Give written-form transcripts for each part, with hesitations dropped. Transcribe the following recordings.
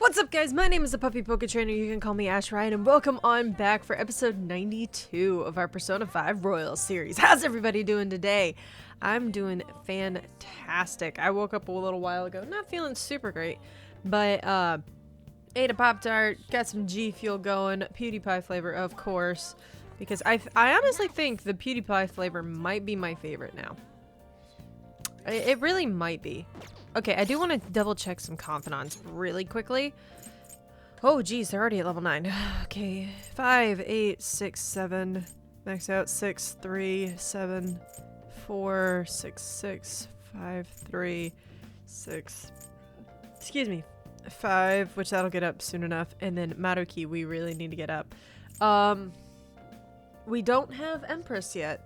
What's up, guys? My name is the Puppy Poke Trainer. You can call me Ash Ryan, and welcome on back for episode 92 of our Persona 5 Royal series. How's everybody doing today? I'm doing fantastic. I woke up a little while ago, not feeling super great, but ate a Pop-Tart, got some G Fuel going, PewDiePie flavor, of course, because I honestly think the PewDiePie flavor might be my favorite now. It really might be. Okay, I do want to double check some confidants really quickly. Oh, geez, they're already at level 9. Okay, 5, 8, 6, 7. Max out 6, 3, 7, 4, 6, 6, 5, 3, 6. Excuse me, 5, which that'll get up soon enough. And then Maruki, we really need to get up. We don't have Empress yet,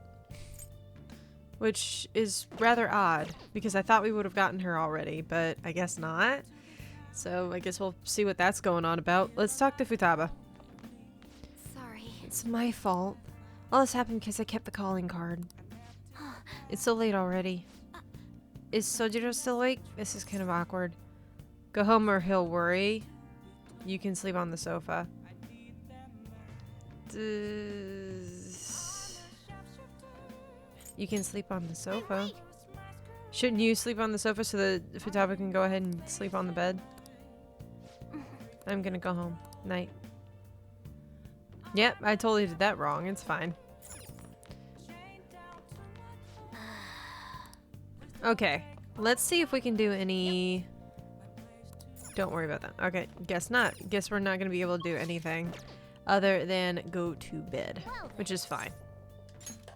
which is rather odd, because I thought we would have gotten her already, but I guess not. So I guess we'll see what that's going on about. Let's talk to Futaba. Sorry. It's my fault. All this happened because I kept the calling card. It's so late already. Is Sojiro still awake? This is kind of awkward. Go home or he'll worry. You can sleep on the sofa. You can sleep on the sofa. Shouldn't you sleep on the sofa so that Futaba can go ahead and sleep on the bed? I'm gonna go home. Night. Yep, I totally did that wrong. It's fine. Okay, let's see if we can do any... Don't worry about that. Okay, guess not. Guess we're not gonna be able to do anything other than go to bed, which is fine.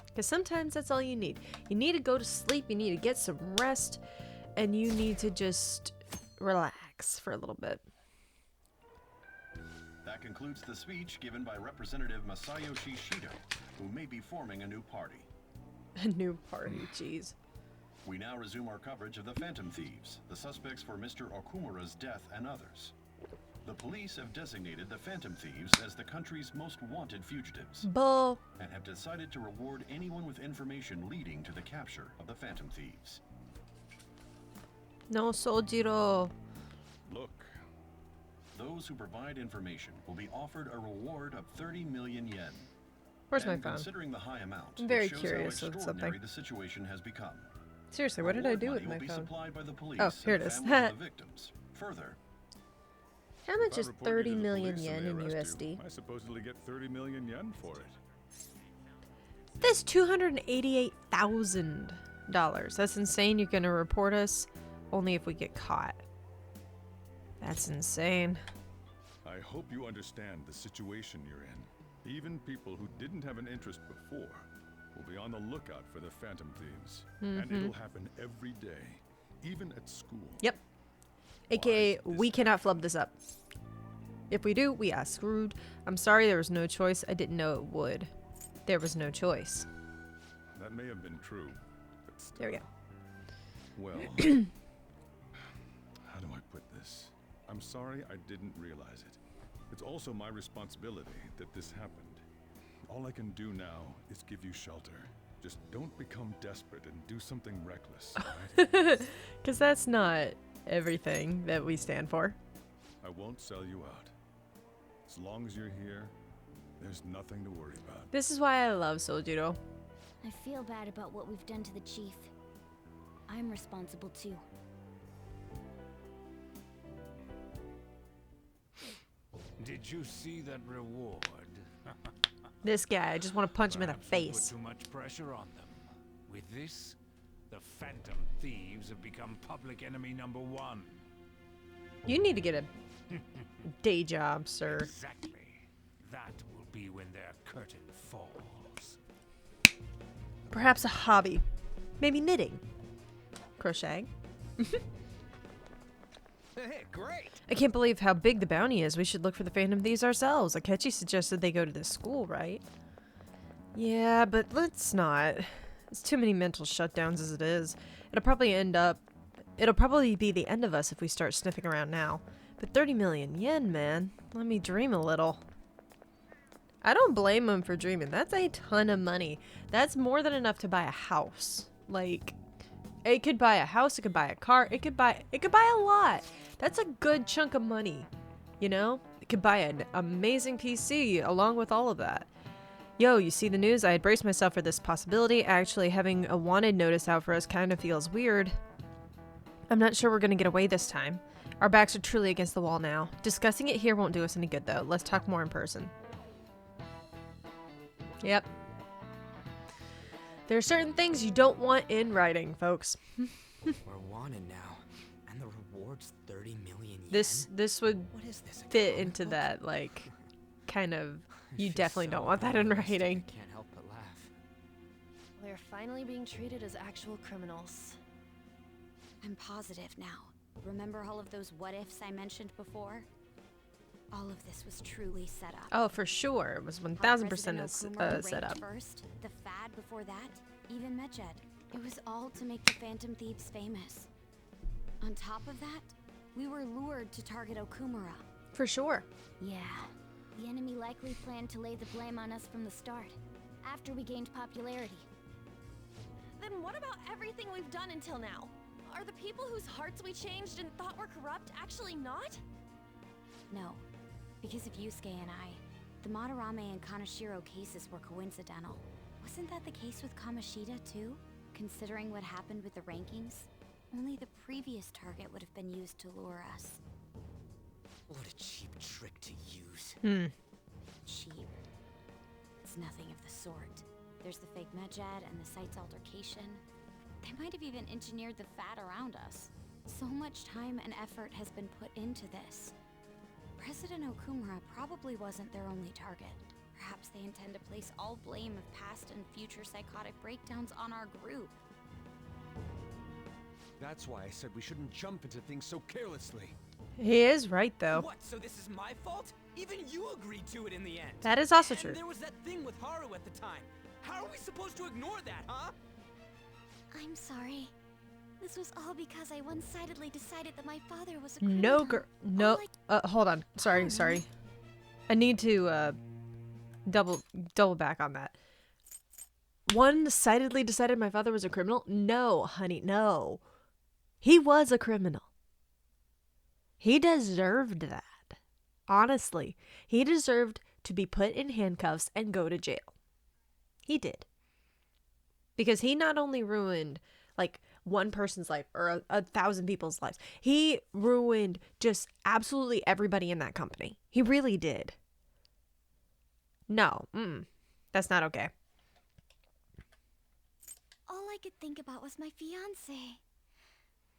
Because sometimes that's all you need. You need to go to sleep, you need to get some rest, and you need to just relax for a little bit. That concludes the speech given by Representative Masayoshi Shido, who may be forming a new party. A new party, jeez. We now resume our coverage of the Phantom Thieves, the suspects for Mr. Okumura's death and others. The police have designated the Phantom Thieves as the country's most wanted fugitives. Bull. And have decided to reward anyone with information leading to the capture of the Phantom Thieves. No, Sojiro. Look. Those who provide information will be offered a reward of 30 million yen. Where's my and phone? Considering the high amount, I'm very it shows curious how of extraordinary something. the situation has become. Seriously, what did I do with Reward my money will phone? be supplied by the police Oh, here it and is. families of the victims. Further, How much If I is report you 30 to the million police yen and in they arrest USD? you, I supposedly get 30 million yen for it. That's $288,000. That's insane. You're gonna report us only if we get caught. That's insane. I hope you understand the situation you're in. Even people who didn't have an interest before will be on the lookout for the Phantom Thieves. And it'll happen every day, even at school. Yep. AKA, Why, we cannot flub this up. If we do, we are screwed. I'm sorry, there was no choice. I didn't know it would. There was no choice. That may have been true, but still. There we go. Well, how do I put this? I'm sorry I didn't realize it. It's also my responsibility that this happened. All I can do now is give you shelter. Just don't become desperate and do something reckless, alright? Because that's not everything that we stand for. I won't sell you out. As long as you're here, there's nothing to worry about. This is why I love Sojiro. I feel bad about what we've done to the chief. I'm responsible too. Did you see that reward? This guy, I just want to punch him in the Perhaps we face. Put too much pressure on them. With this, the Phantom Thieves have become public enemy number 1. You need to get a day job, sir. Exactly. That will be when their curtain falls. Perhaps a hobby. Maybe knitting. Crocheting. Hey, great! I can't believe how big the bounty is. We should look for the Phantom Thieves ourselves. Akechi suggested they go to this school, right? Yeah, but let's not. It's too many mental shutdowns as it is. It'll probably be the end of us if we start sniffing around now. But 30 million yen, man. Let me dream a little. I don't blame him for dreaming. That's a ton of money. That's more than enough to buy a house. Like, it could buy a house, it could buy a car, it could buy a lot. That's a good chunk of money You know? You could buy an amazing PC along with all of that. Yo, you see the news? I had braced myself for this possibility. Actually, having a wanted notice out for us kind of feels weird. I'm not sure we're gonna get away this time. Our backs are truly against the wall now. Discussing it here won't do us any good, though. Let's talk more in person. Yep. There are certain things you don't want in writing, folks. We're wanted now, and the reward's 30 million yen. This would What is this, a fit comic into book? that, like, kind of... You She's definitely so don't want that in unrealistic, writing. I can't help but laugh. We're finally being treated as actual criminals. I'm positive now. Remember all of those what-ifs I mentioned before? All of this was truly set up. Oh, for sure. It was How 1000% President is, Okumura set ranked up. First, the Fad before that, even Medjed. It was all to make the Phantom Thieves famous. On top of that, we were lured to target Okumura. For sure. Yeah, the enemy likely planned to lay the blame on us from the start, after we gained popularity. Then what about everything we've done until now? Are the people whose hearts we changed and thought were corrupt actually not? No, because of Yusuke and I, the Madarame and Kaneshiro cases were coincidental. Wasn't that the case with Kamoshida too? Considering what happened with the rankings, only the previous target would have been used to lure us. What a cheap trick to use. Cheap. It's nothing of the sort. There's the fake Medjed and the site's altercation. They might have even engineered the Fad around us. So much time and effort has been put into this. President Okumura probably wasn't their only target. Perhaps they intend to place all blame of past and future psychotic breakdowns on our group. That's why I said we shouldn't jump into things so carelessly. He is right, though. What, so this is my fault? Even you agreed to it in the end. That is also And true. there was that thing with Haru at the time. How are we supposed to ignore that, huh? I'm sorry. This was all because I one-sidedly decided that my father was a criminal. No, girl. No. All Hold on. Sorry. I need to, double back on that. One-sidedly decided my father was a criminal? No, honey, no. He was a criminal. He deserved that. Honestly, he deserved to be put in handcuffs and go to jail. He did. Because he not only ruined, like, one person's life or 1,000 people's lives. He ruined just absolutely everybody in that company. He really did. No, that's not okay. All I could think about was my fiancé.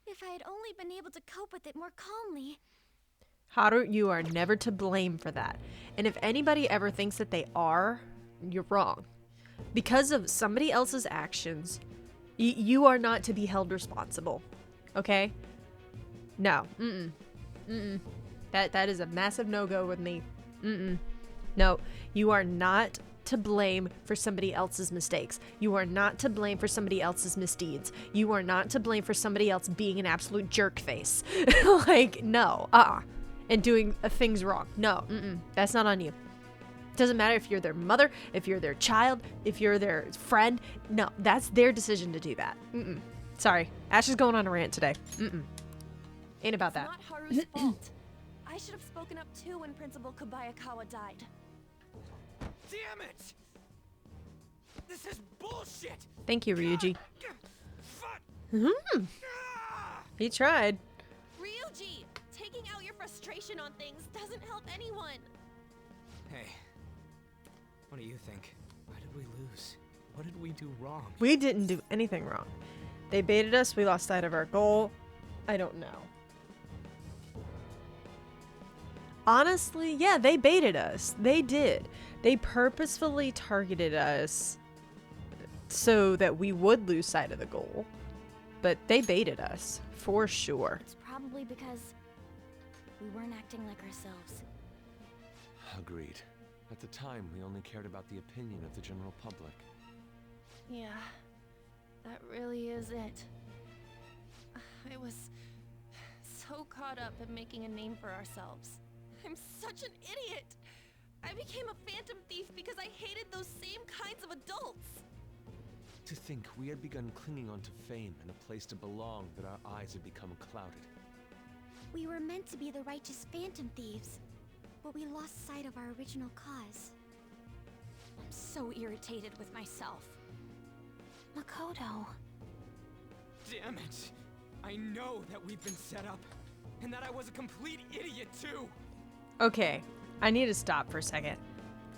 If I had only been able to cope with it more calmly. Haru, you are never to blame for that. And if anybody ever thinks that they are, you're wrong. Because of somebody else's actions, you are not to be held responsible. Okay? No. That is a massive no-go with me. No, you are not to blame for somebody else's mistakes. You are not to blame for somebody else's misdeeds. You are not to blame for somebody else being an absolute jerk face. Like, no. And doing things wrong. No. That's not on you. Doesn't matter if you're their mother, if you're their child, if you're their friend. No, that's their decision to do that. Sorry. Ash is going on a rant today. Ain't about that. It's not Haru's fault. I should have spoken up too when Principal Kobayakawa died. Damn it! This is bullshit! Thank you, Ryuji. Fuck! He tried. Ryuji, taking out your frustration on things doesn't help anyone. Hey, what do you think? Why did we lose? What did we do wrong? We didn't do anything wrong. They baited us. We lost sight of our goal. I don't know. Honestly, yeah, they baited us. They did. They purposefully targeted us so that we would lose sight of the goal. But they baited us, for sure. It's probably because we weren't acting like ourselves. Agreed. At the time, we only cared about the opinion of the general public. Yeah, that really is it. I was so caught up in making a name for ourselves. I'm such an idiot! I became a phantom thief because I hated those same kinds of adults! To think we had begun clinging onto fame and a place to belong that our eyes had become clouded. We were meant to be the righteous Phantom Thieves, but we lost sight of our original cause. I'm so irritated with myself. Makoto. Damn it! I know that we've been set up, and that I was a complete idiot too! Okay, I need to stop for a second.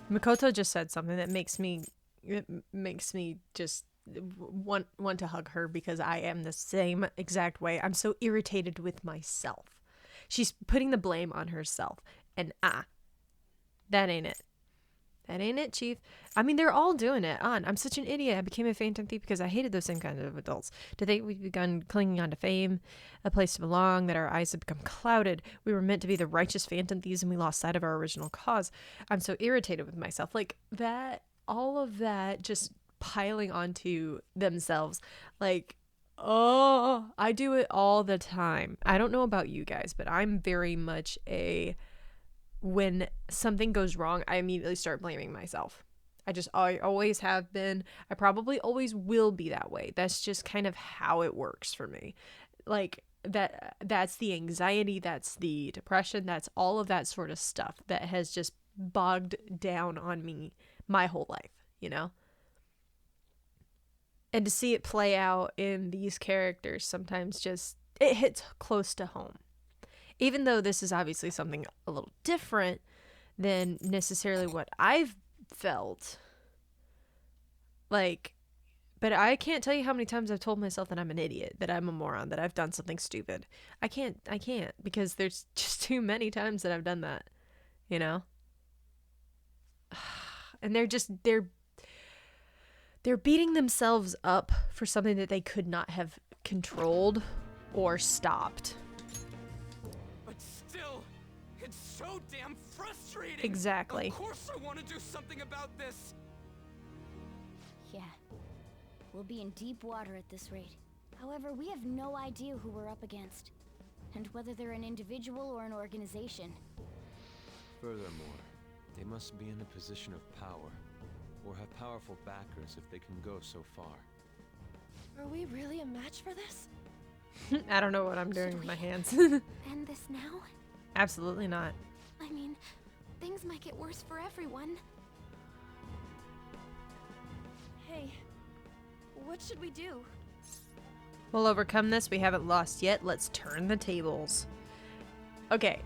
Makoto just said something that makes me just want to hug her, because I am the same exact way. I'm so irritated with myself. She's putting the blame on herself, and that ain't it. That ain't it, Chief. I mean, they're all doing it. I'm such an idiot. I became a Phantom Thief because I hated those same kinds of adults. To think we've begun clinging on to fame, a place to belong, that our eyes have become clouded. We were meant to be the righteous Phantom Thieves, and we lost sight of our original cause. I'm so irritated with myself. Like, that, all of that just piling onto themselves. Like, oh, I do it all the time. I don't know about you guys, but I'm very much when something goes wrong, I immediately start blaming myself. I always have been. I probably always will be that way. That's just kind of how it works for me. Like, that's the anxiety, that's the depression, that's all of that sort of stuff that has just bogged down on me my whole life, you know? And to see it play out in these characters sometimes just, it hits close to home. Even though this is obviously something a little different than necessarily what I've felt. Like, but I can't tell you how many times I've told myself that I'm an idiot, that I'm a moron, that I've done something stupid. I can't, because there's just too many times that I've done that, you know? And they're beating themselves up for something that they could not have controlled or stopped. It's so damn frustrating! Exactly. Of course I want to do something about this! Yeah. We'll be in deep water at this rate. However, we have no idea who we're up against, and whether they're an individual or an organization. Furthermore, they must be in a position of power, or have powerful backers if they can go so far. Are we really a match for this? I don't know what I'm doing with my hands. End this now? Absolutely not. I mean, things might get worse for everyone. Hey, what should we do? We'll overcome this. We haven't lost yet. Let's turn the tables. Okay.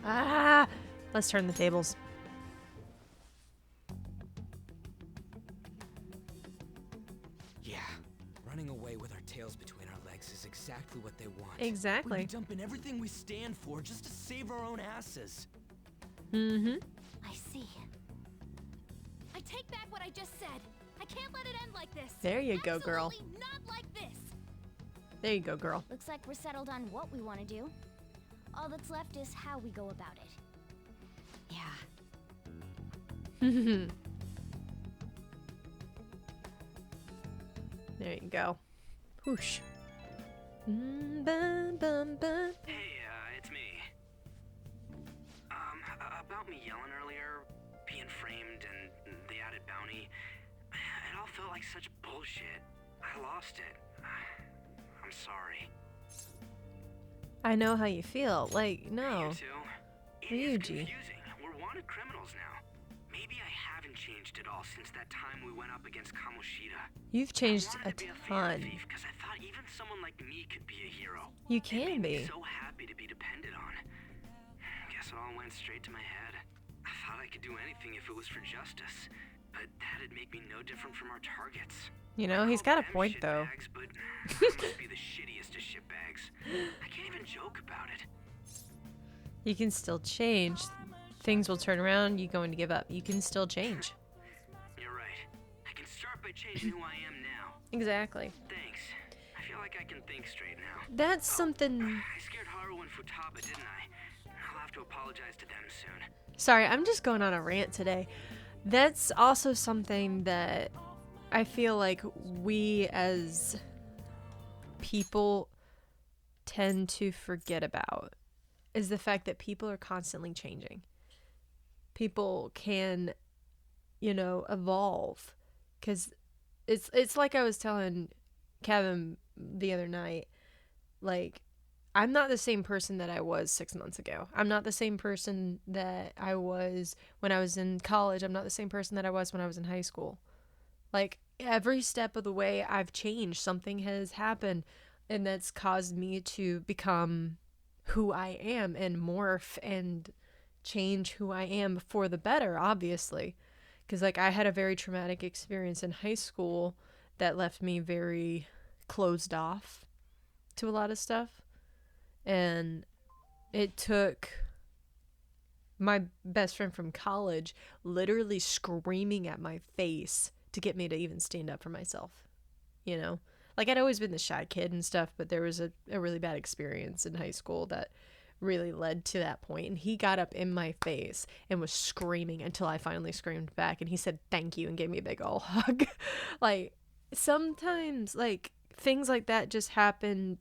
Let's turn the tables. Yeah, running away with our tails between our legs is exactly what they want. Exactly. We'd be dumping everything we stand for just to save our own asses. Mm-hmm. I see. I take back what I just said. I can't let it end like this. There you go, girl. Absolutely not like this. There you go, girl. Looks like we're settled on what we want to do. All that's left is how we go about it. Yeah. There you go. Whoosh. Bum, bum, bum. Hey, it's me. About me yelling earlier, being framed, and the added bounty, it all felt like such bullshit. I lost it. I'm sorry. I know how you feel. Like, no. You too? It is Ryuji. confusing. We're wanted criminals now. Maybe I haven't changed at all since that time we went up against Kamoshida. You've changed I a wanted to be a ton. thief because I thought even someone like me could be a hero. You It can made me be. so happy to be depended on. Guess it all went straight to my head. I thought I could do anything if it was for justice, but that'd make me no different from our targets. You know, he's got a point, though. Shitbags, but I must be the shittiest of shitbags. I can't even joke about it. You can still change. Things will turn around. You're going to give up. You can still change. You're right. I can start by changing who I am now. Exactly. Thanks. I feel like I can think straight now. That's something... I scared Haru and Futaba, didn't I? I'll have to apologize to them soon. Sorry, I'm just going on a rant today. That's also something that I feel like we as people tend to forget about, is the fact that people are constantly changing. People can, you know, evolve. Because it's like I was telling Kevin the other night, like, I'm not the same person that I was 6 months ago. I'm not the same person that I was when I was in college. I'm not the same person that I was when I was in high school. Like, every step of the way I've changed. Something has happened, and that's caused me to become who I am and morph and change who I am for the better, obviously. Because, like, I had a very traumatic experience in high school that left me very closed off to a lot of stuff. And it took my best friend from college literally screaming at my face to get me to even stand up for myself, you know? Like, I'd always been the shy kid and stuff, but there was a really bad experience in high school that really led to that point. And he got up in my face and was screaming until I finally screamed back. And he said, thank you, and gave me a big ol' hug. Like, sometimes, like, things like that just happen.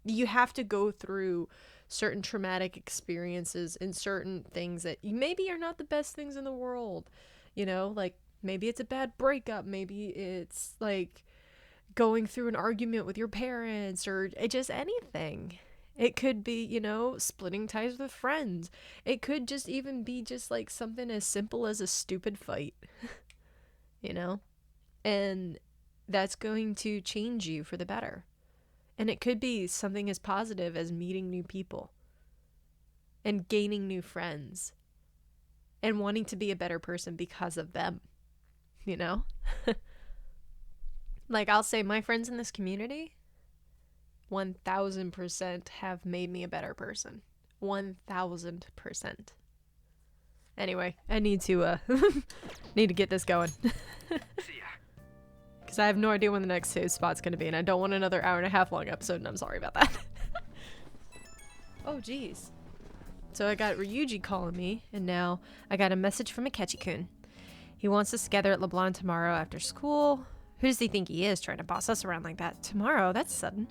You have to go through certain traumatic experiences and certain things that maybe are not the best things in the world. You know, like, maybe it's a bad breakup. Maybe it's, like, going through an argument with your parents, or just anything. It could be, you know, splitting ties with friends. It could just even be just, like, something as simple as a stupid fight. You know? And that's going to change you for the better. And it could be something as positive as meeting new people and gaining new friends and wanting to be a better person because of them, you know? Like, I'll say my friends in this community 1000% have made me a better person. 1000%. Anyway, I need to get this going. Because I have no idea when the next save spot's going to be, and I don't want another hour and a half long episode, and I'm sorry about that. Oh, jeez. So I got Ryuji calling me, and now I got a message from Akechi-kun. He wants us together at LeBlanc tomorrow after school. Who does he think he is, trying to boss us around like that? Tomorrow? That's sudden.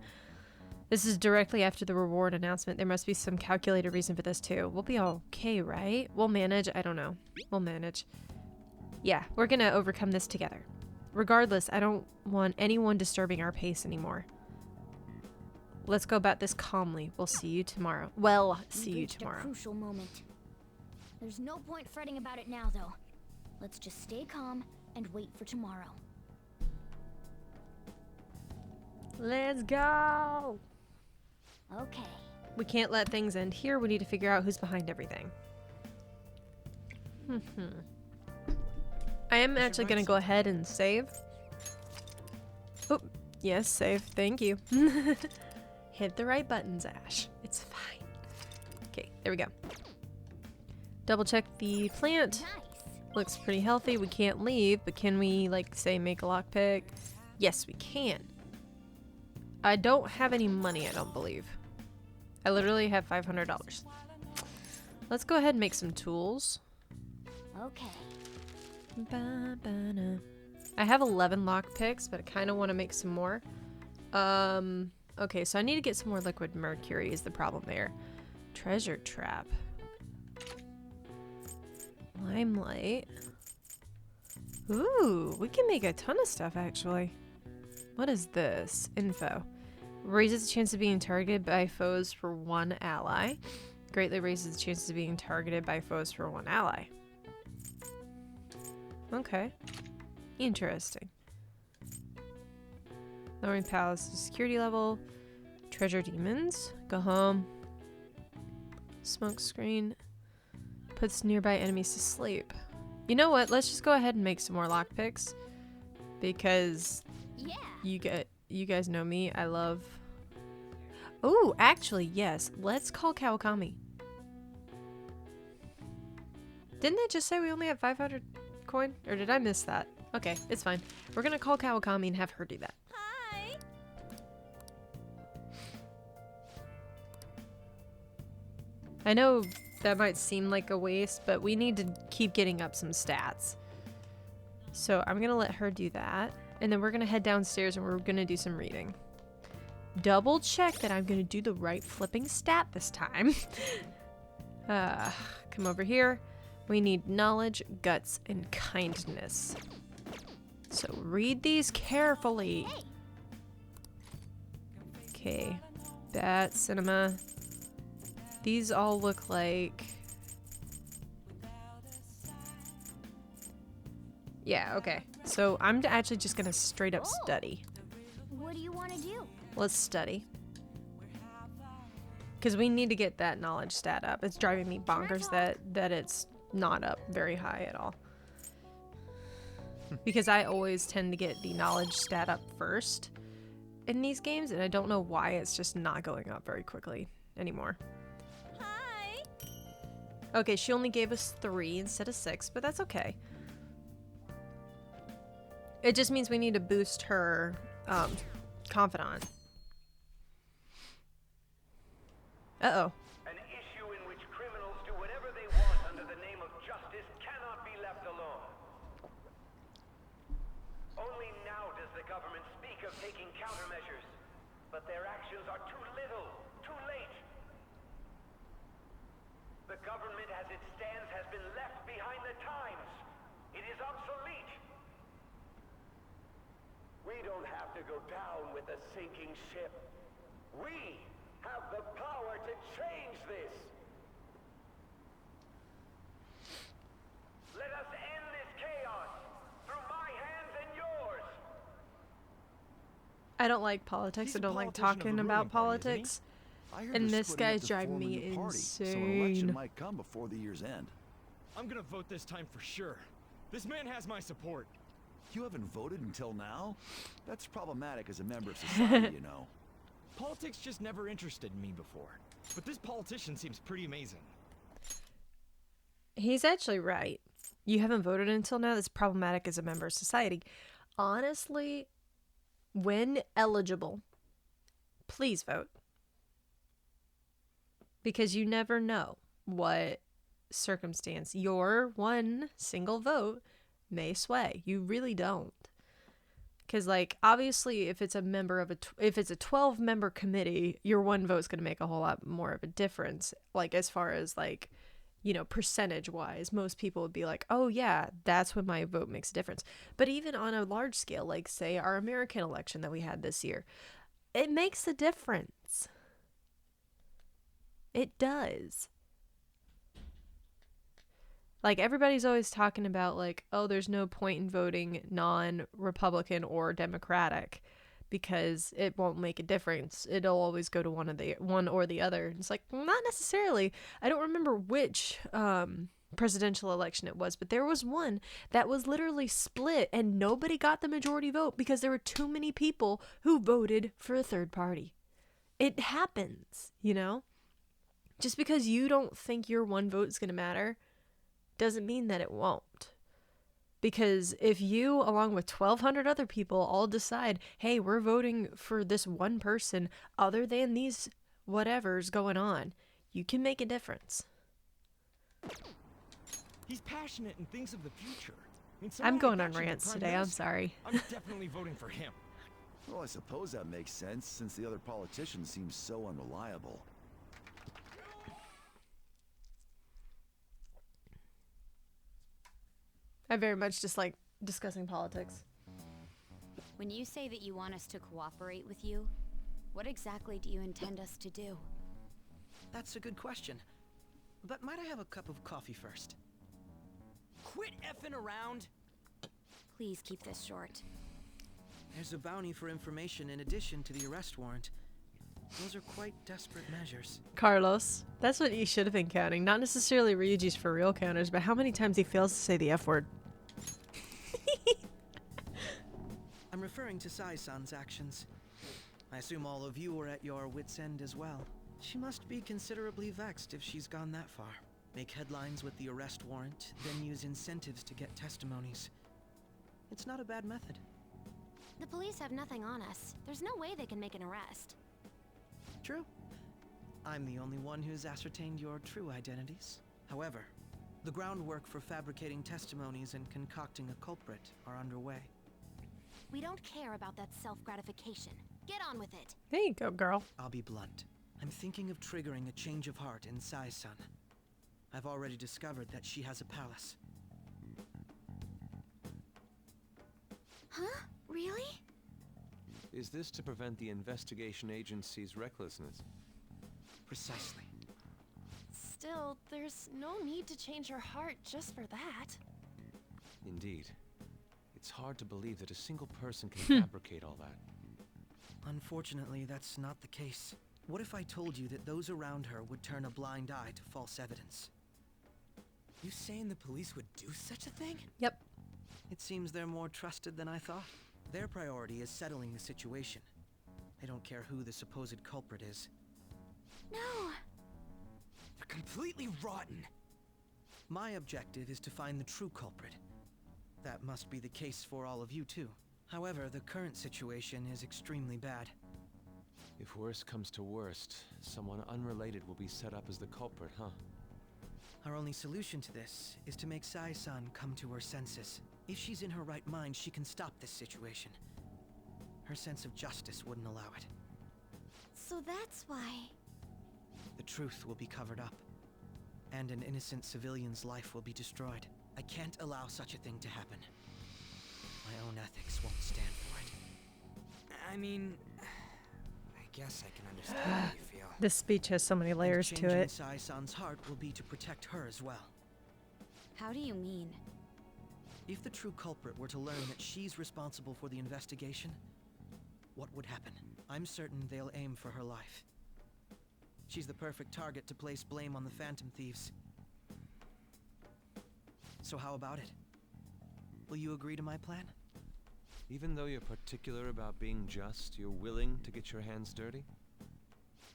This is directly after the reward announcement. There must be some calculated reason for this, too. We'll be okay, right? We'll manage. I don't know. We'll manage. Yeah, we're gonna overcome this together. Regardless, I don't want anyone disturbing our pace anymore. Let's go about this calmly. We'll see you tomorrow. Well, see you tomorrow. A crucial moment. There's no point fretting about it now, though. Let's just stay calm and wait for tomorrow. Let's go! Okay. We can't let things end here. We need to figure out who's behind everything. I am actually going to go ahead and save. Oh, yes, save. Thank you. Hit the right buttons, Ash. It's fine. Okay, there we go. Double check the plant. Nice. Looks pretty healthy. We can't leave, but can we, like, say, make a lockpick? Yes, we can. I don't have any money, I don't believe. I literally have $500. Let's go ahead and make some tools. Okay. I have 11 lockpicks, but I kind of want to make some more. Okay, so I need to get some more liquid mercury is the problem there. Treasure trap. Limelight. Ooh, we can make a ton of stuff, actually. What is this? Info. Raises the chance of being targeted by foes for 1 ally. Greatly raises the chances of being targeted by foes for 1 ally. Okay. Interesting. Lowering palace security level. Treasure demons. Go home. Smoke screen. Puts nearby enemies to sleep. You know what? Let's just go ahead and make some more lockpicks. Because yeah. you guys know me. I love... Oh, actually, yes. Let's call Kawakami. Didn't they just say we only have 500 coin? Or did I miss that? Okay, it's fine. We're gonna call Kawakami and have her do that. Hi. I know that might seem like a waste, but we need to keep getting up some stats. So I'm gonna let her do that. And then we're gonna head downstairs and we're gonna do some reading. Double check that I'm gonna do the right flipping stat this time. Come over here. We need knowledge, guts, and kindness. So read these carefully. Okay. Bat, cinema. These all look like... Yeah, okay. So I'm actually just gonna straight up study. What do you want to do? Let's study. Because we need to get that knowledge stat up. It's driving me bonkers that it's not up very high at all. Because I always tend to get the knowledge stat up first in these games, and I don't know why it's just not going up very quickly anymore. Hi. Okay, she only gave us 3 instead of 6, but that's okay. It just means we need to boost her confidant. Uh-oh. An issue in which criminals do whatever they want under the name of justice cannot be left alone. Only now does the government speak of taking countermeasures, but their actions are too little, too late. The government as it stands has been left behind the times. It is obsolete. We don't have to go down with a sinking ship. We have the power to change this. Let us end this chaos through my hands and yours. I don't like politics. I don't like talking about politics. And this guy's driving me insane. So an election might come before the year's end. I'm gonna vote this time for sure. This man has my support. You haven't voted until now? That's problematic as a member of society, you know. Politics just never interested me before. But this politician seems pretty amazing. He's actually right. You haven't voted until now. That's problematic as a member of society. Honestly, when eligible, please vote. Because you never know what circumstance your one single vote may sway. You really don't. Because, like, obviously, if it's a member of if it's a 12-member committee, your one vote's going to make a whole lot more of a difference. Like, as far as, like, you know, percentage-wise, most people would be like, oh, yeah, that's when my vote makes a difference. But even on a large scale, like, say, our American election that we had this year, it makes a difference. It does. Like, everybody's always talking about, like, oh, there's no point in voting non-Republican or Democratic because it won't make a difference. It'll always go to one or the other. It's like, not necessarily. I don't remember which presidential election it was, but there was one that was literally split and nobody got the majority vote because there were too many people who voted for a third party. It happens, you know? Just because you don't think your one vote is going to matter doesn't mean that it won't. Because if you, along with 1,200 other people, all decide, hey, we're voting for this one person other than these whatever's going on, you can make a difference. He's passionate and thinks of the future. I mean, I'm going on rants today, I'm sorry. I'm definitely voting for him. Well, I suppose that makes sense since the other politician seems so unreliable. I very much dislike discussing politics. When you say that you want us to cooperate with you, what exactly do you intend us to do? That's a good question. But might I have a cup of coffee first? Quit effing around! Please keep this short. There's a bounty for information in addition to the arrest warrant. Those are quite desperate measures. Carlos, that's what you should have been counting. Not necessarily Ryuji's for real counters, but how many times he fails to say the F word. I'm referring to Sai-san's actions. I assume all of you were at your wit's end as well. She must be considerably vexed if she's gone that far. Make headlines with the arrest warrant, then use incentives to get testimonies. It's not a bad method. The police have nothing on us. There's no way they can make an arrest. True. I'm the only one who's ascertained your true identities. However, the groundwork for fabricating testimonies and concocting a culprit are underway. We don't care about that self-gratification. Get on with it. There you go, girl. I'll be blunt. I'm thinking of triggering a change of heart in Sai-san. I've already discovered that she has a palace. Huh? Really? Is this to prevent the investigation agency's recklessness? Precisely. Still, there's no need to change her heart just for that. Indeed. It's hard to believe that a single person can fabricate all that. Unfortunately, that's not the case. What if I told you that those around her would turn a blind eye to false evidence? You saying the police would do such a thing? Yep. It seems they're more trusted than I thought. Their priority is settling the situation. They don't care who the supposed culprit is. No! They're completely rotten. My objective is to find the true culprit. That must be the case for all of you too. However, the current situation is extremely bad. If worst comes to worst, someone unrelated will be set up as the culprit, huh? Our only solution to this is to make Sai-san come to her senses. If she's in her right mind, she can stop this situation. Her sense of justice wouldn't allow it. So that's why... The truth will be covered up, and an innocent civilian's life will be destroyed. I can't allow such a thing to happen. My own ethics won't stand for it. I mean, I guess I can understand how you feel. This speech has so many layers to Changing it. Sai-san's heart will be to protect her as well. How do you mean? If the true culprit were to learn that she's responsible for the investigation, what would happen? I'm certain they'll aim for her life. She's the perfect target to place blame on the Phantom Thieves. So how about it? Will you agree to my plan? Even though you're particular about being just, you're willing to get your hands dirty?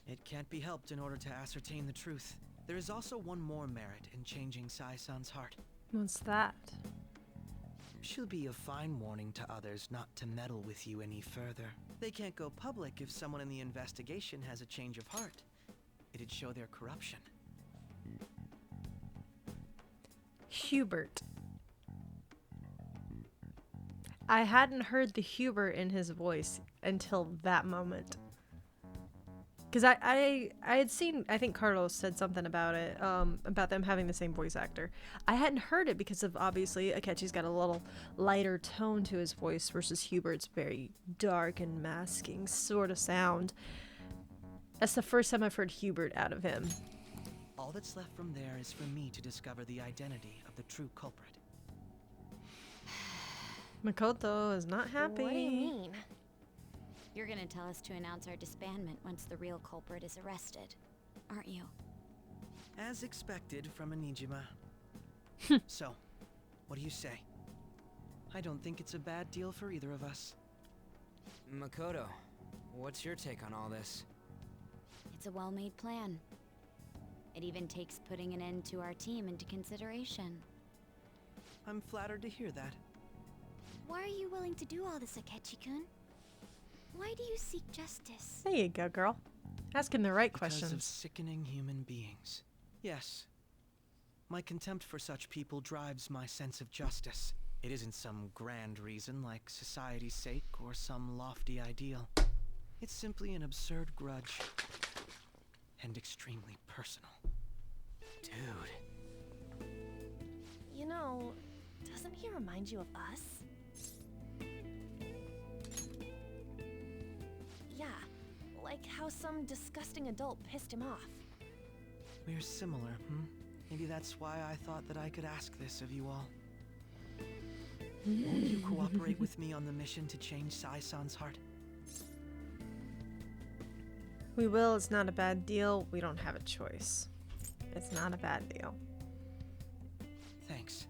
It can't be helped in order to ascertain the truth. There is also one more merit in changing Sai-san's heart. What's that? She'll be a fine warning to others not to meddle with you any further. They can't go public if someone in the investigation has a change of heart. It'd show their corruption. Hubert. I hadn't heard the Hubert in his voice until that moment. Because I had seen, I think Carlos said something about it, about them having the same voice actor. I hadn't heard it because of, obviously, Akechi's got a little lighter tone to his voice versus Hubert's very dark and masking sort of sound. That's the first time I've heard Hubert out of him. All that's left from there is for me to discover the identity of the true culprit. Makoto is not happy. What do you mean? You're gonna tell us to announce our disbandment once the real culprit is arrested, aren't you? As expected from a Nijima. So, what do you say? I don't think it's a bad deal for either of us. Makoto, what's your take on all this? It's a well-made plan. It even takes putting an end to our team into consideration. I'm flattered to hear that. Why are you willing to do all this, Akechi-kun? Why do you seek justice? There you go, girl. Ask him the right Because questions. of sickening human beings. Yes. My contempt for such people drives my sense of justice. It isn't some grand reason like society's sake or some lofty ideal. It's simply an absurd grudge. And extremely personal. Dude. You know, doesn't he remind you of us? Yeah, like how some disgusting adult pissed him off. We're similar, Maybe that's why I thought that I could ask this of you all. Won't you cooperate with me on the mission to change Sai-san's heart? We will. It's not a bad deal. We don't have a choice. It's not a bad deal. Thanks.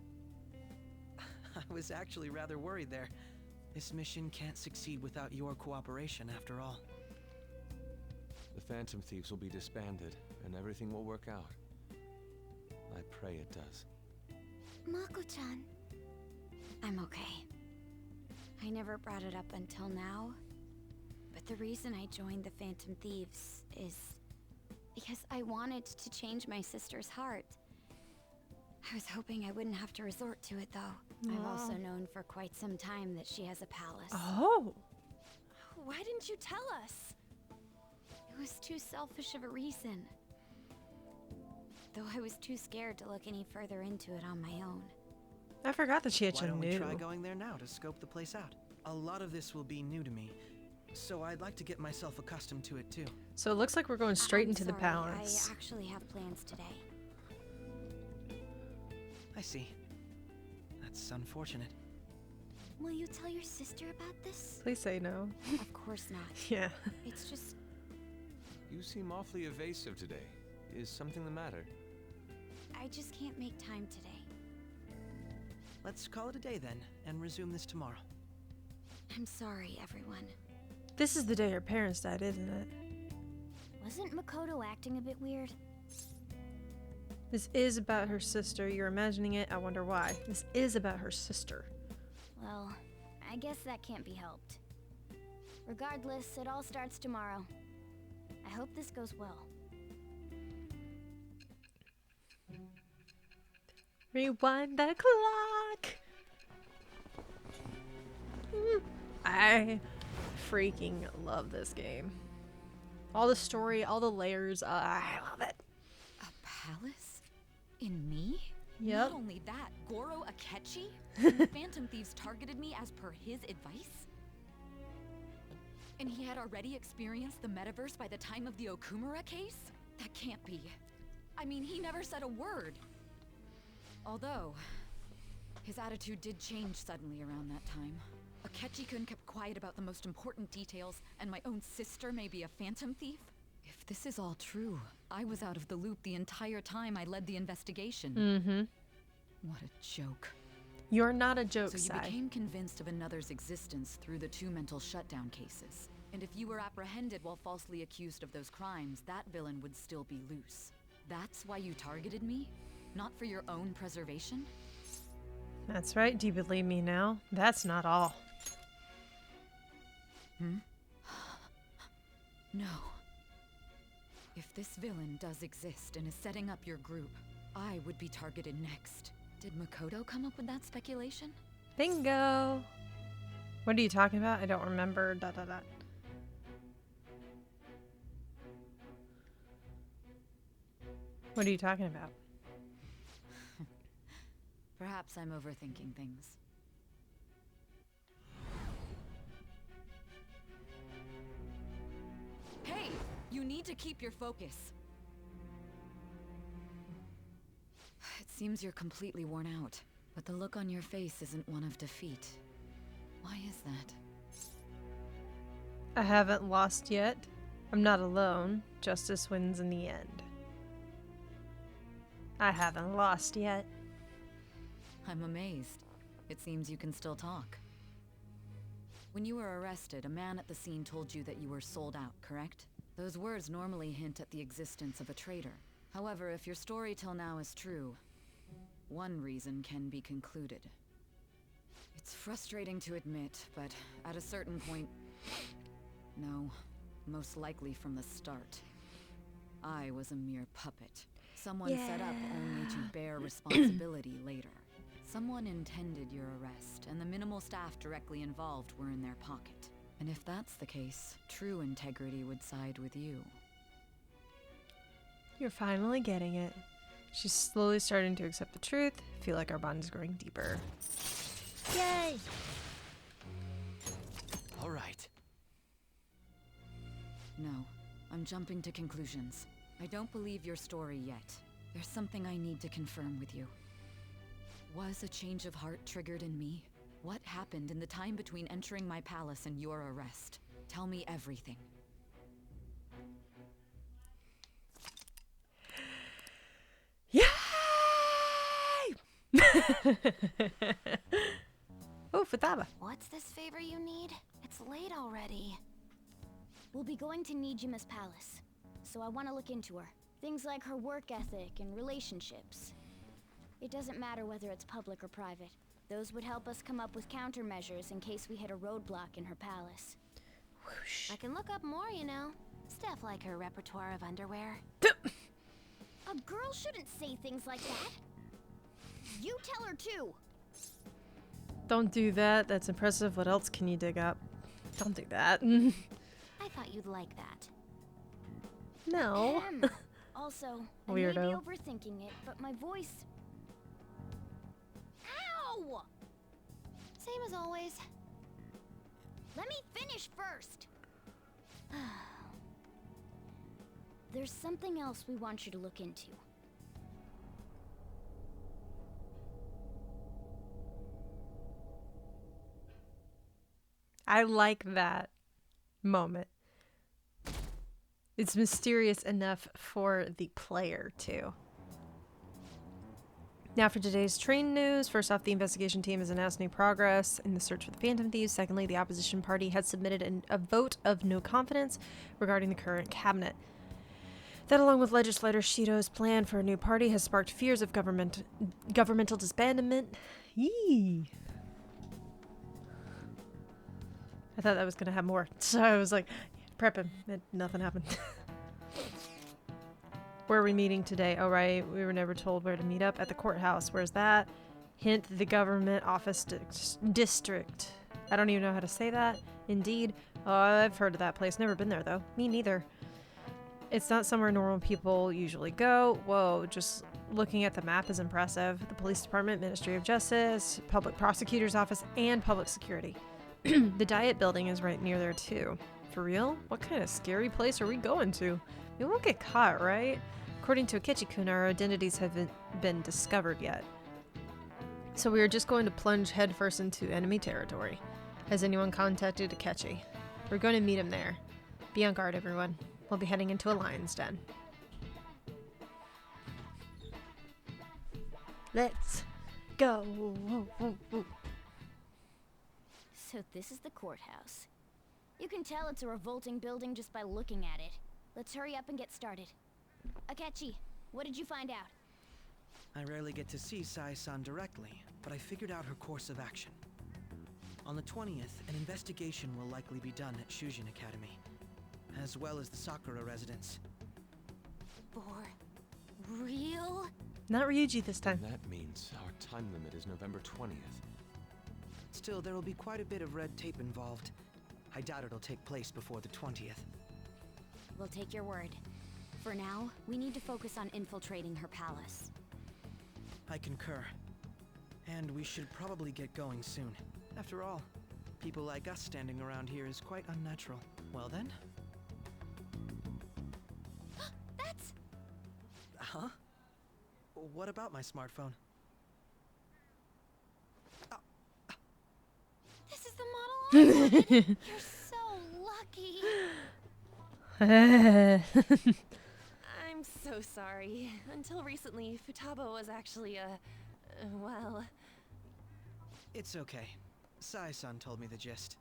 I was actually rather worried there. This mission can't succeed without your cooperation, after all. The Phantom Thieves will be disbanded, and everything will work out. I pray it does. Mako-chan. I'm okay. I never brought it up until now, but the reason I joined the Phantom Thieves is because I wanted to change my sister's heart. I was hoping I wouldn't have to resort to it, though. I've also known for quite some time that she has a palace. Oh! Why didn't you tell us? It was too selfish of a reason. Though I was too scared to look any further into it on my own. I forgot that she had Why don't we knew. try going there now to scope the place out? A lot of this will be new to me, so I'd like to get myself accustomed to it too. So it looks like we're going straight into the sorry, palace. I actually have plans today. I see. That's unfortunate. Will you tell your sister about this? Please say no. Of course not. Yeah. It's just... You seem awfully evasive today. Is something the matter? I just can't make time today. Let's call it a day then, and resume this tomorrow. I'm sorry, everyone. This is the day her parents died, isn't it? Wasn't Makoto acting a bit weird? This is about her sister. You're imagining it. I wonder why. This is about her sister. Well, I guess that can't be helped. Regardless, it all starts tomorrow. I hope this goes well. Rewind the clock. I freaking love this game. All the story, all the layers. I love it. A palace? In me? Yep. Not only that, Goro Akechi? The Phantom Thieves targeted me as per his advice? And he had already experienced the metaverse by the time of the Okumura case? That can't be. I mean, he never said a word. Although, his attitude did change suddenly around that time. Akechi-kun kept quiet about the most important details, and my own sister may be a phantom thief? If this is all true, I was out of the loop the entire time I led the investigation. Mm-hmm. What a joke. You're not a joke, So you Sai. became convinced of another's existence through the 2 mental shutdown cases. And if you were apprehended while falsely accused of those crimes, that villain would still be loose. That's why you targeted me? Not for your own preservation? That's right. Do you believe me now? That's not all. No. If this villain does exist and is setting up your group, I would be targeted next. Did Makoto come up with that speculation? Bingo! What are you talking about? I don't remember. Dot dot dot. What are you talking about? Perhaps I'm overthinking things. Hey! You need to keep your focus. It seems you're completely worn out, but the look on your face isn't one of defeat. Why is that? I haven't lost yet. I'm not alone. Justice wins in the end. I haven't lost yet. I'm amazed. It seems you can still talk. When you were arrested, a man at the scene told you that you were sold out, correct? Those words normally hint at the existence of a traitor. However, if your story till now is true, one reason can be concluded. It's frustrating to admit, but at a certain point... No, most likely from the start. I was a mere puppet. Someone set up only to bear responsibility later. Someone intended your arrest, and the minimal staff directly involved were in their pocket. And if that's the case, true integrity would side with you. You're finally getting it. She's slowly starting to accept the truth. I feel like our bond is growing deeper. Yay! All right. No, I'm jumping to conclusions. I don't believe your story yet. There's something I need to confirm with you. Was a change of heart triggered in me? What happened in the time between entering my palace and your arrest? Tell me everything. Yay! Oh, Futaba. What's this favor you need? It's late already. We'll be going to Nijima's palace, so I want to look into her. Things like her work ethic and relationships. It doesn't matter whether it's public or private. Those would help us come up with countermeasures in case we hit a roadblock in her palace. Whoosh. I can look up more, you know. Stuff like her repertoire of underwear. A girl shouldn't say things like that. You tell her too. Don't do that. That's impressive. What else can you dig up? Don't do that. I thought you'd like that. No. Also, I may be Weirdo. overthinking it, but my voice... Ow! Same as always. Let me finish first. There's something else we want you to look into. I like that moment. It's mysterious enough for the player, too. Now for today's train news. First off, the investigation team has announced new progress in the search for the Phantom Thieves. Secondly, the opposition party has submitted a vote of no confidence regarding the current cabinet. That, along with legislator Shido's plan for a new party, has sparked fears of governmental disbandment. Yee. I thought that was going to have more, so I was like, prepping. Nothing happened. Where are we meeting today? Oh, right. We were never told where to meet up. At the courthouse. Where's that? Hint, the government office district. I don't even know how to say that. Indeed. Oh, I've heard of that place. Never been there, though. Me neither. It's not somewhere normal people usually go. Whoa, just looking at the map is impressive. The police department, Ministry of Justice, public prosecutor's office, and public security. The Diet building is right near there, too. For real? What kind of scary place are we going to? We won't get caught, right? According to Akechi-kun, our identities haven't been discovered yet. So we are just going to plunge headfirst into enemy territory. Has anyone contacted Akechi? We're going to meet him there. Be on guard, everyone. We'll be heading into a lion's den. Let's go. So this is the courthouse. You can tell it's a revolting building just by looking at it. Let's hurry up and get started. Akechi, what did you find out? I rarely get to see Sai-san directly, but I figured out her course of action. On the 20th, an investigation will likely be done at Shujin Academy, as well as the Sakura residence. For real? Not Ryuji this time. That means our time limit is November 20th. Still, there will be quite a bit of red tape involved. I doubt it'll take place before the 20th. We'll take your word. For now, we need to focus on infiltrating her palace. I concur. And we should probably get going soon. After all, people like us standing around here is quite unnatural. Well then? That's... Huh? What about my smartphone? This is the model I wanted. You're so lucky. I'm so sorry. Until recently, Futaba was actually well... It's okay. Sai-san told me the gist.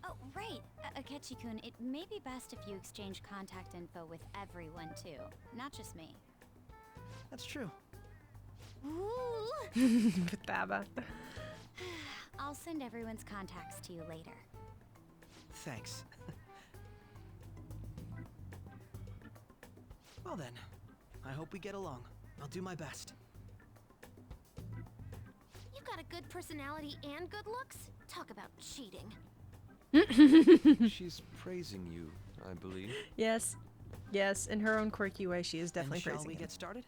Oh, right. Akechi-kun, it may be best if you exchange contact info with everyone, too. Not just me. That's true. Ooh. Futaba. I'll send everyone's contacts to you later. Thanks. Well then, I hope we get along. I'll do my best. You got a good personality and good looks? Talk about cheating. She's praising you, I believe. Yes. Yes, in her own quirky way, she is definitely praising Shall we him. get started?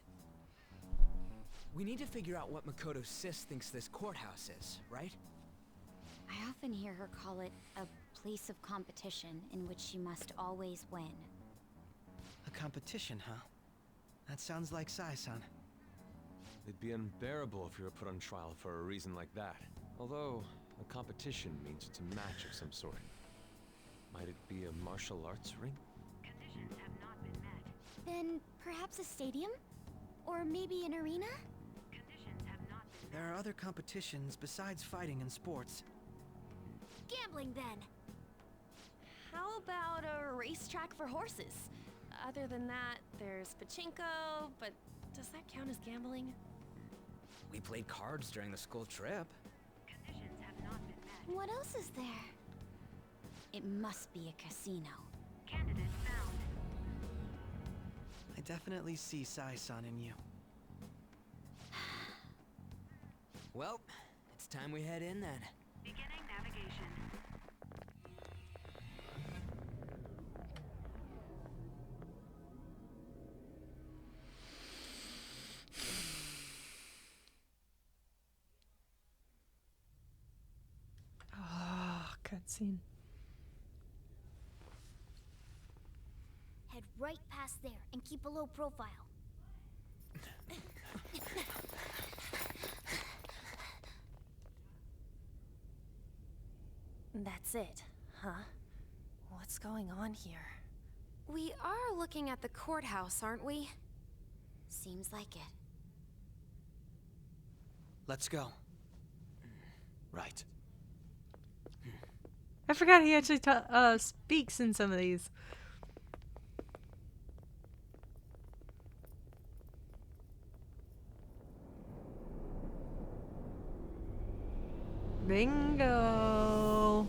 We need to figure out what Makoto Sis thinks this courthouse is, right? I often hear her call it a place of competition in which she must always win. A competition, huh? That sounds like Sai-san. It'd be unbearable if you were put on trial for a reason like that. Although, a competition means it's a match of some sort. Might it be a martial arts ring? Conditions have not been met. Then perhaps a stadium? Or maybe an arena? Conditions have not been There are other competitions besides fighting and sports. Gambling, then. How about a racetrack for horses? Other than that, there's pachinko, but does that count as gambling? We played cards during the school trip. Conditions have not been met. What else is there? It must be a casino. Candidate found. I definitely see Sai-san in you. Well, it's time we head in then. Beginning navigation. Oh, cutscene. past there and keep a low profile. That's it, huh? What's going on here? We are looking at the courthouse, aren't we? Seems like it. Let's go. Right. I forgot he actually speaks in some of these. Bingo.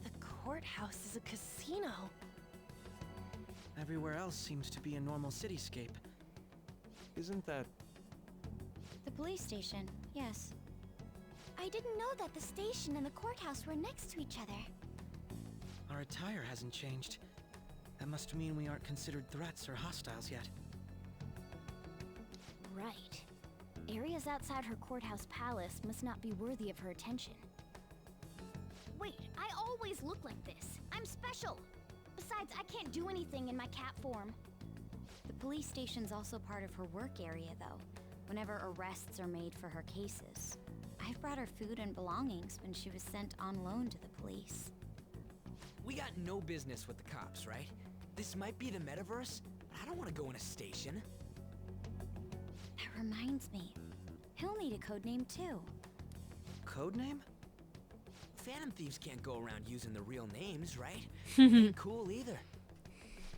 The courthouse is a casino. Everywhere else seems to be a normal cityscape. Isn't that... The police station, yes. I didn't know that the station and the courthouse were next to each other. Our attire hasn't changed. That must mean we aren't considered threats or hostiles yet. Right. Areas outside her courthouse palace must not be worthy of her attention. Wait, I always look like this. I'm special. Besides, I can't do anything in my cat form. The police station's also part of her work area, though, whenever arrests are made for her cases. I've brought her food and belongings when she was sent on loan to the police. We got no business with the cops, right? This might be the metaverse, but I don't want to go in a station. That reminds me. He'll need a code name, too. Codename? Phantom Thieves can't go around using the real names, right? Ain't cool either.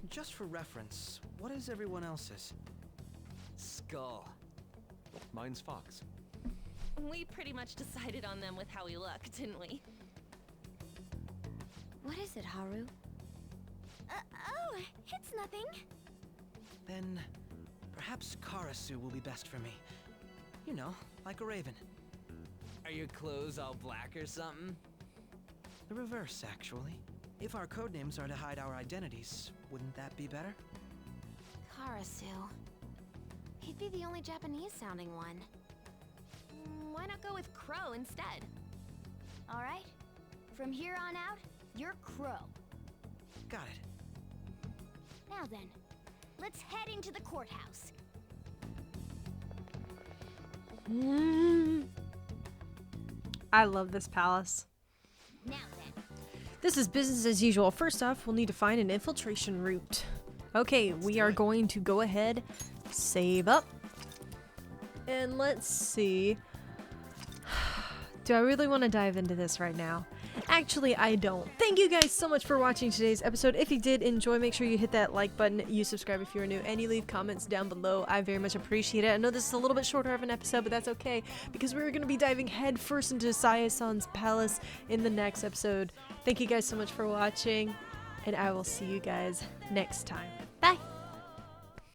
Just for reference, what is everyone else's? Skull. Mine's Fox. We pretty much decided on them with how we look, didn't we? What is it, Haru? Oh, it's nothing. Then, perhaps Karasu will be best for me. You know, like a raven. Are your clothes all black or something? The reverse, actually. If our codenames are to hide our identities, wouldn't that be better? Karasu. He'd be the only Japanese-sounding one. Why not go with Crow instead? All right. From here on out, you're Crow. Got it. Now then, let's head into the courthouse. I love this palace. Now then. This is business as usual. First off, we'll need to find an infiltration route. Okay, we are going to go ahead, save up, and let's see. Do I really want to dive into this right now? Actually, I don't. Thank you guys so much for watching today's episode. If you did enjoy, make sure you hit that like button, you subscribe if you're new, and you leave comments down below. I very much appreciate it. I know this is a little bit shorter of an episode, but that's okay, because we're going to be diving head first into Saya-san's palace in the next episode. Thank you guys so much for watching, and I will see you guys next time.